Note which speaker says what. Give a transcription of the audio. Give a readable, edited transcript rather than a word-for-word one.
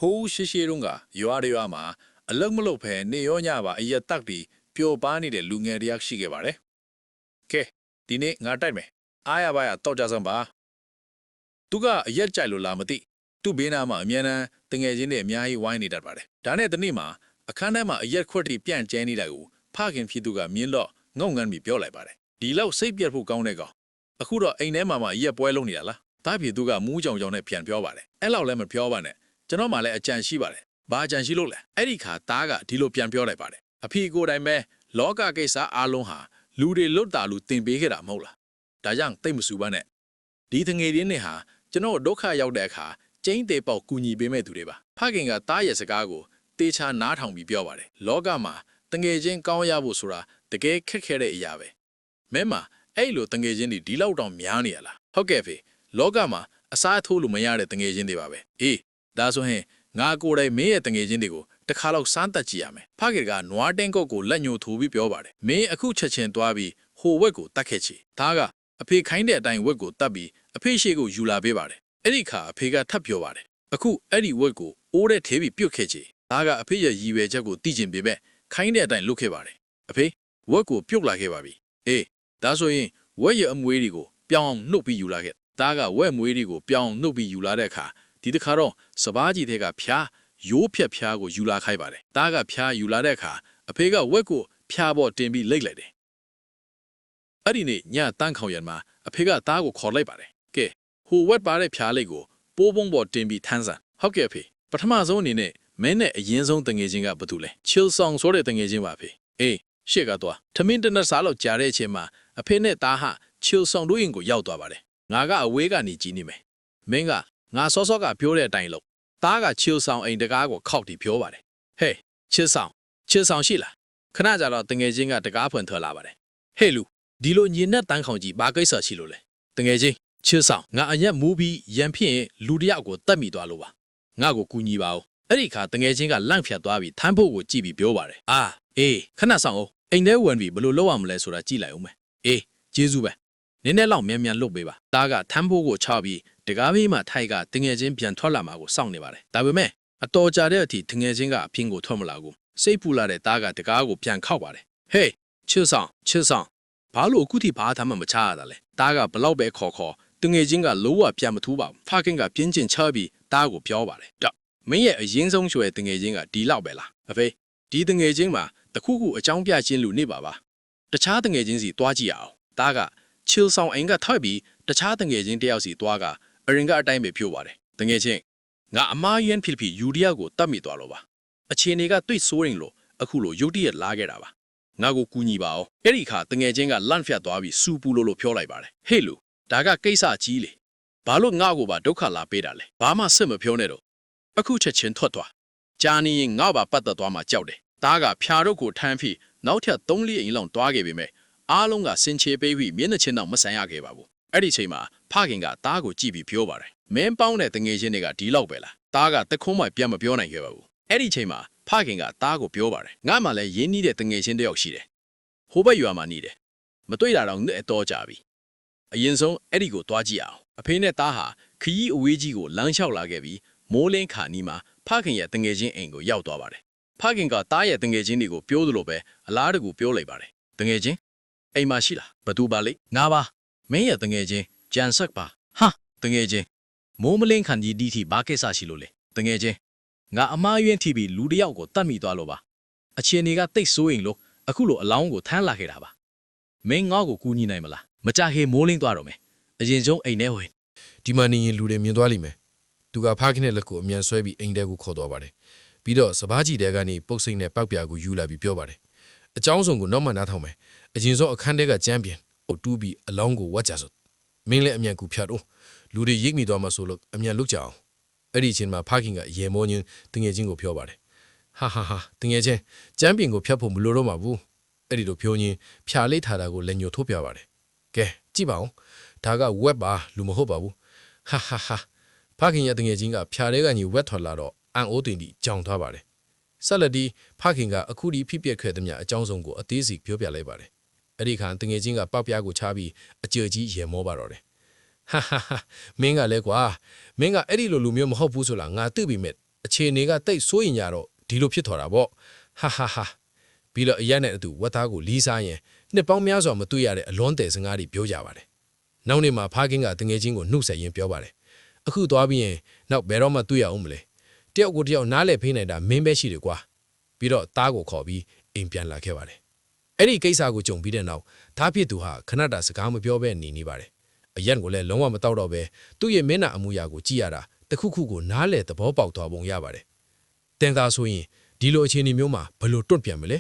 Speaker 1: ဟိုးရှိရှိတုန်းကရွာမှာအလုံးမလို့ဖဲနေရောညပါအရက်တက်ပြီးပျော်ပါနေတဲ့လူငယ်တယောက်ရှိခဲ့ပါတယ်။ကဲဒီနေ့ငါတိုက်မယ်။အားရပါရတော့ကြစမ်းပါ။သူကအရက်ကြိုက်လို့လားမသိ။သူ့ဘေးနားမှာအမြဲတမ်းတငယ်ချင်းတွေအများကြီးဝိုင်းနေတတ်ပါတယ်။ဒါနဲ့တနေ့မှာအခန်းထဲမှာအရက်ခွက်တီပြန့်ကျဲနေတာကိုဖခင်ဖြစ်သူကမြင်တော့ငုံငန်းပြီးပြောလိုက်ပါတယ်။ဒီလောက်စိတ်ပြတ်ဖို့ကောင်းတဲ့ကောင်။အခုတော့အိမ်ထဲမှာအရက်ပွဲလုံးနေတာလား။သားပြေသူကမူးကြောင်နဲ့ပြန်ပြောပါတယ်။အဲ့လောက်လည်းမပြောပါနဲ့။ကျွန်တော်မှလည်းအကြံရှိပါတယ်။ဘာအကြံရှိလို့လဲ။အဲ့ဒီခါသားကဒီလိုပြန်ပြောလိုက်ပါတယ်။အဖေကိုယ်တိုင်ပဲလောကကိစ္စအားလုံးဟာလူတွေလွတ်တာလူတင်ပေးခဲ့တာမဟုတ်လား။ဒါကြောင့်တိတ်မဆူပါနဲ့။ဒီတငယ်ရင်းတွေဟာကျွန်တော်ဒုက္ခရောက်တဲ့အခါကျင်းသေးပေါက်ကူညီပေးမဲ့သူတွေပါဖခင်ကသားရဲ့စကားကိုတေချာနားထောင်ပြီးပြောပါတယ်လောကမှာတငယ်ချင်းကောင်းရဖို့ဆိုတာတကယ်ခက်ခဲတဲ့အရာပဲမဲမအဲ့လိုတငယ်ချင်းတွေဒီလောက်တောင်များနေရလားဟုတ်ကဲ့ဖေလောကမှာအစားထိုးလို့မရတဲ့တငယ်ချင်းတွေပါပဲအေးဒါဆိုရင်ငါကိုယ်တိုင်မင်းရဲ့တငယ်ချင်းတွေကိုတစ်ခါလောက်စမ်းသပ်ကြည့်ရမယ်ဖခင်ကနွားတင်းကုတ်ကိုလက်ညှိုးထိုးပြီးပြောပါတယ်မင်းအခုချက်ချင်းသွားပြီးဟိုဝက်ကိုတတ်ခဲ့ချေဒါကအဖေခိုင်းတဲ့အတိုင်းဝက်ကိုတတ်ပြီးအဖေရှိကိုယူလာပေးပါတယ်အဲ့ဒီခါအဖေကထပ်ပြောပါတယ်အခုအဲ့ဒီဝက်ကိုအိုးတဲ့ထဲပြီးပြုတ်ခဲ့ချေဒါကအဖေရဲ့ရည်ရွယ်ချက်ကိုသိကျင်ပေမဲ့ခိုင်းတဲ့အတိုင်းလုပ်ခဲ့ပါတယ်အဖေဝက်ကိုပြုတ်လာခဲ့ပါပြီအေးဒါဆိုရင်ဝက်ရဲ့အမွေးတွေကိုပြောင်းအောင်နှုတ်ပြီးယူလာခဲ့ဒါကဝက်မွေးတွေကိုပြောင်းနှုတ်ပြီးယူလာတဲ့အခါဒီတစ်ခါတော့စပားကြီးတွေကဖျားရိုးဖြတ်ဖျားကိုယူလာခိုင်းပါတယ်ဒါကဖျားယူလာတဲ့အခါအဖေကဝက်ကိုဖျားပေါ်တင်ပြီးလိတ်လိုက်တယ်အဲ့ဒီနေ့ညတန်းခေါင်ရံမှာအဖေကသားကိုခေါ်လိုက်ပါတယ်ကဲဟိုဝက်ပါတဲ့ဖျားလေးကိုပိုးပုံးပေါ်တင်ပြီးထမ်းစမ်းဟုတ်ကဲ့အဖေပထမဆုံးအနေနဲ့မင်းနဲ့အရင်ဆုံးတငယ်ချင်းကဘာတူလဲချီလ်ဆောင်ဆိုတဲ့တငယ်ချင်းပါဖေအေးရှေ့ကတော့ထမင်းတနက်စားလောက်ကြာတဲ့အချိန်မှာအဖေနဲ့သားဟချီလ်ဆောင်တို့ရင်ကိုရောက်သွားပါတယ်ငါကအဝေးကနေကြည့်နေမယ်မင်းကငါစောကပြောတဲ့အတိုင်းလုပ်သားကချီလ်ဆောင်အိမ်တကားကိုခောက်တီပြောပါတယ်ဟဲ့ချီလ်ဆောင်ရှိလားခဏကြာတော့တငယ်ချင်းကတကားဖွင့်ထွက်လာပါတယ်ဟဲ့လူဒီလိုညင်နဲ့တန်းခေါင်ကြီးဘာကိစ္စရှိလို့လဲတငယ်ချင်းချီလ်ဆောင်ငါအရက်မူးပြီးရန်ဖြစ်ရင်လူတယောက်ကိုတတ်မိသွားလို့ပါငါ့ကိုကူညီပါဦးအဲ့ဒီခါတငယ်ချင်းကလန့်ဖြတ်သွားပြီးထမ်းဖို့ကိုကြည့်ပြီးပြောပါတယ်အာအေးခဏဆောင်အောင်အိမ်ထဲဝင်ပြီးဘလို့လောက်ရမလဲဆိုတာကြည့်လိုက်အောင်မယ်အေးကျေးဇူးပဲနည်းနည်းလောက်မြန်မြန်လုပ်ပေးပါသားကထမ်းဖို့ကိုချပြီးတကားဘေးမှာထိုက်ကတငယ်ချင်းပြန်ထွက်လာမှာကိုစောင့်နေပါတယ်ဒါပေမဲ့အတော်ကြာတဲ့အထိတငယ်ချင်းကအဖင်းကိုထွက်မလာဘူးစိတ်ပူလာတဲ့သားကတကားကိုပြန်ခောက်ပါတယ်ဟေးချစ်ဆောင်ဘာလို့အခုထိဘာမှမချရတာလဲသားကဘလောက်ပဲခေါ်တငယ်ချင်းကလုံးဝပြန်မထူးပါဘူးဖခင်ကပြင်းကျင်ချပြီးသားကိုပြောပါတယ်တော့မင်းရဲ့အရင်ဆုံးရွှေတငယ်ချင်းကဒီလောက်ပဲလားအဖေဒီတငယ်ချင်းမှာတခုခုအကြောင်းပြချင်းလူနေပါပါတခြားတငယ်ချင်းစီတွားကြည့်အောင်သားကချီလ်ဆောင်အိမ်ကထောက်ပြီးတခြားတငယ်ချင်းတယောက်စီတွားကအရင်ကအတိုင်းပဲဖြိုးပါတယ်တငယ်ချင်းငါအမားရန်ဖြစ်ယူရီယာကိုတတ်မိသွားလို့ပါအခြေအနေကတွေ့ဆိုးရင်လို့အခုလိုရုတ်တရက်လာခဲ့တာပါငါကိုကူညီပါအောင်အဲ့ဒီခါတငယ်ချင်းကလန့်ဖြတ်သွားပြီးစူပူလို့ပြောလိုက်ပါတယ်ဟေ့လူဒါကကိစ္စကြီးလေဘာလို့ငါ့ကိုပါဒုက္ခလာပေးတာလဲဘာမှစစ်မပြောနဲ့တော့အခုချက်ချင်းထွက်သွားဂျာနီရင်ငါ့ပါပတ်သက်သွားမှကြောက်တယ်ဒါကဖြာတော့ကိုထမ်းပြီးနောက်ထပ်3-4အိမ်လောက်တွားခဲ့ပေမဲ့အားလုံးကစင်ချေပေးပြီးမျက်နှာချင်းတော့မဆန်ရခဲ့ပါဘူးအဲ့ဒီချိန်မှာဖခင်ကသားကိုကြည့်ပြီးပြောပါတယ်မင်းပေါင်းတဲ့တငယ်ချင်းတွေကဒီလောက်ပဲလားသားကတခုံးမှပြန်မပြောနိုင်ခဲ့ပါဘူးအဲ့ဒီချိန်မှာဖခင်ကသားကိုပြောပါတယ်ငါမှလည်းရင်းနှီးတဲ့တငယ်ချင်းတယောက်ရှိတယ်ဟိုဘက်ရွာမှာနေတယ်မတွေ့တာတော့နှစ်အတော်ကြာပြီအရင်ဆုံးအဲ့ဒီကိုတွားကြည့်အောင်အဖေနဲ့သားဟာခရီးအဝေးကြီးကိုလမ်းလျှောက်လာခဲ့ပြီးမိုးလင်းခါနီးမှာဖခင်ရဲ့တငယ်ချင်းအိမ်ကိုရောက်သွားပါတယ်ဖခင်ကသားရဲ့တငယ်ချင်းတွေကိုပြောသလိုပဲအလားတကူပြောလိုက်ပါတယ်တငယ်ချင်းအိမ်မှာရှိလားဘသူပါလိငါပါမင်းရဲ့တငယ်ချင်းဂျန်ဆက်ပါဟာတငယ်ချင်းမိုးမလင်းခန်ကြီးဒီထိဘာကိစ္စရှိလို့လဲတငယ်ချင်းငါအမားယွင်းထိပြီးလူတယောက်ကိုတတ်မိသွားလို့ပါအခြေအနေကတိတ်ဆိုးရင်လို့အခုလိုအလောင်းကိုထမ်းလာခဲ့တာပါမင်းငါ့ကိုကူညီနိုင်မလားမကြခင်မိုးလင်းသွားတော့မယ်အရင်ဆုံးအိမ်ထဲဝင်
Speaker 2: ဒီမှာနေရင်လူတွေမြင်သွားလိမ့်မယ်သူကဖခင်နဲ့လက်ကိုအမြန်ဆွဲပြီးအိမ်ထဲကိုခေါ်သွားပါတယ်ပြီးတော့စပားကြီးတဲကနေပုတ်စိမ့်နဲ့ပောက်ပြာကိုယူလာပြီးပြောပါတယ်အကြောင်းစုံကိုနောက်မှနားထောင်မယ်အရင်ဆုံးအခန်းထဲကကြမ်းပြန်အုပ်တူးပြီးအလောင်းကိုဝတ်ကြစို့မင်းလည်းအမြန်ကူဖြတ်တော့လူတွေရိတ်မိသွားမှဆိုလို့အမြန်လုတ်ကြအောင်အဲ့ဒီအချိန်မှာဖခင်ကရေမောညင်းတငယ်ချင်းကိုပြောပါတယ်ဟာတငယ်ချင်းကြမ်းပြင်ကိုဖြတ်ဖို့မလိုတော့ပါဘူးအဲ့ဒီလိုပြောရင်းဖြာလေးထားတာကိုလက်ညှိုးထိုးပြပါတယ်ကဲကြည့်ပါဦးဒါကဝက်ပါလူမဟုတ်ပါဘူးဟာဖခင်ရဲ့တငယ်ချင်းကဖြာလေးကညီဝက်ထွက်လာတော့အန်အိုးတင်တီကြောင်သွားပါတယ်ဆက်လက်ဒီဖခင်ကအခုဒီဖြစ်ပျက်ခဲ့သမျှအကြောင်းစုံကိုအသေးစိတ်ပြောပြလိုက်ပါတယ်အဲ့ဒီခါတငယ်ချင်းကပောက်ပြားကိုချပြီးအကြွကြီးရေမောပါတော့တယ်ဟာမင်းကလည်းကွာမင်းကအဲ့ဒီလိုလူမျိုးမဟုတ်ဘူးဆိုလားငါသိပြီမဲ့ အခြေအနေကတိတ်စိုးရင်ကြတော့ဒီလိုဖြစ်ထွာတာပေါ့ဟာဟာဟာပြီးတော့အရက်နဲ့အတူဝတ်သားကိုလီးစားရင်နှစ်ပေါင်းများစွာမတွေ့ရတဲ့အလွန်တယ်စကားတွေပြောကြပါတယ်နောက်နေ့မှာဖားကင်းကတငယ်ချင်းကိုနှုတ်ဆက်ရင်းပြောပါတယ်အခုသွားပြီးရင်နောက်ဘယ်တော့မှတွေ့ရအောင်မလဲတယောက်ကိုတယောက်နားလဲဖေးနေတာမင်းပဲရှိတယ်ကွာပြီးတော့သားကိုခေါ်ပြီးအိမ်ပြန်လာခဲ့ပါတယ်အဲ့ဒီကိစ္စကိုကြုံပြီးတဲ့နောက်သားဖြစ်သူဟာခဏတာစကားမပြောဘဲနေပါတယ်အရက်ကိုလည်းလုံးဝမတောက်တော့ပဲသူ့ရဲ့မျက်နှာအမူအရာကိုကြည့်ရတာတခုခုကိုနားလဲသဘောပေါက်သွားပုံရပါတယ်တင်သားဆိုရင်ဒီလိုအခြေအနေမျိုးမှာဘယ်လိုတွန့်ပြန်မလဲ